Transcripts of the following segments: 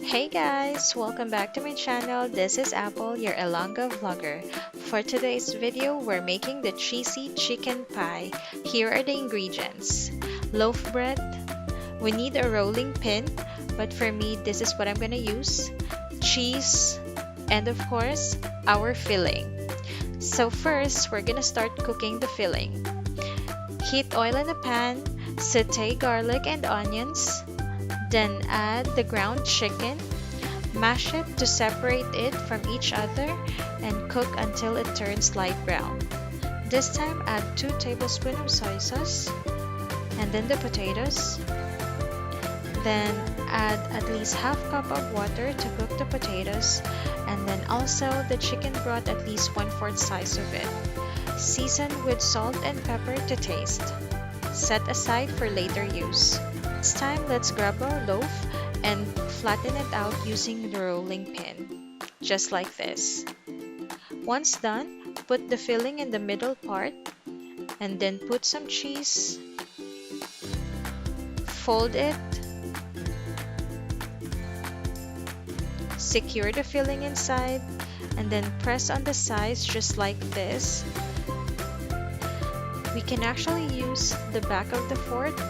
Hey guys, welcome back to my channel. This is Apple, your Ilongga vlogger. For today's video, we're making the cheesy chicken pie. Here are the ingredients. Loaf bread. We need a rolling pin, but for me, this is what I'm gonna use. Cheese, and of course, our filling. So first, we're gonna start cooking the filling. Heat oil in a pan, saute garlic and onions. Then add the ground chicken, mash it to separate it from each other, and cook until it turns light brown. This time add 2 tablespoons of soy sauce, and then the potatoes. Then add at least half cup of water to cook the potatoes, and then also the chicken broth, at least 1/4 size of it. Season with salt and pepper to taste. Set aside for later use. This time, let's grab our loaf and flatten it out using the rolling pin, just like this. Once done, put the filling in the middle part and then put some cheese, fold it, secure the filling inside, and then press on the sides just like this. We can actually use the back of the fork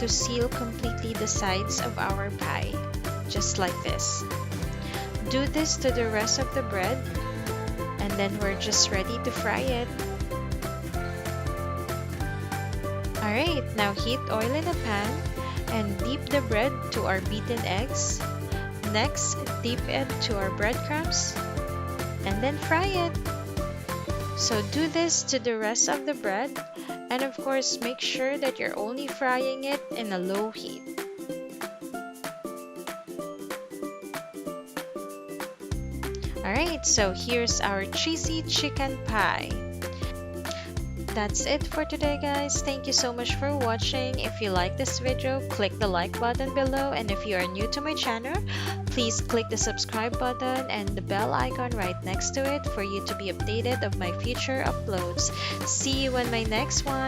to seal completely the sides of our pie, just like this. Do this to the rest of the bread, and then we're just ready to fry it. Alright, now heat oil in a pan and dip the bread to our beaten eggs. Next, dip it to our breadcrumbs, and then fry it. So do this to the rest of the bread, and of course make sure that you're only frying it in a low heat. Alright, so here's our cheesy chicken pie. That's it for today guys. Thank you so much for watching. If you like this video, click the like button below, and if you are new to my channel, please click the subscribe button and the bell icon right next to it for you to be updated of my future uploads. See you in my next one.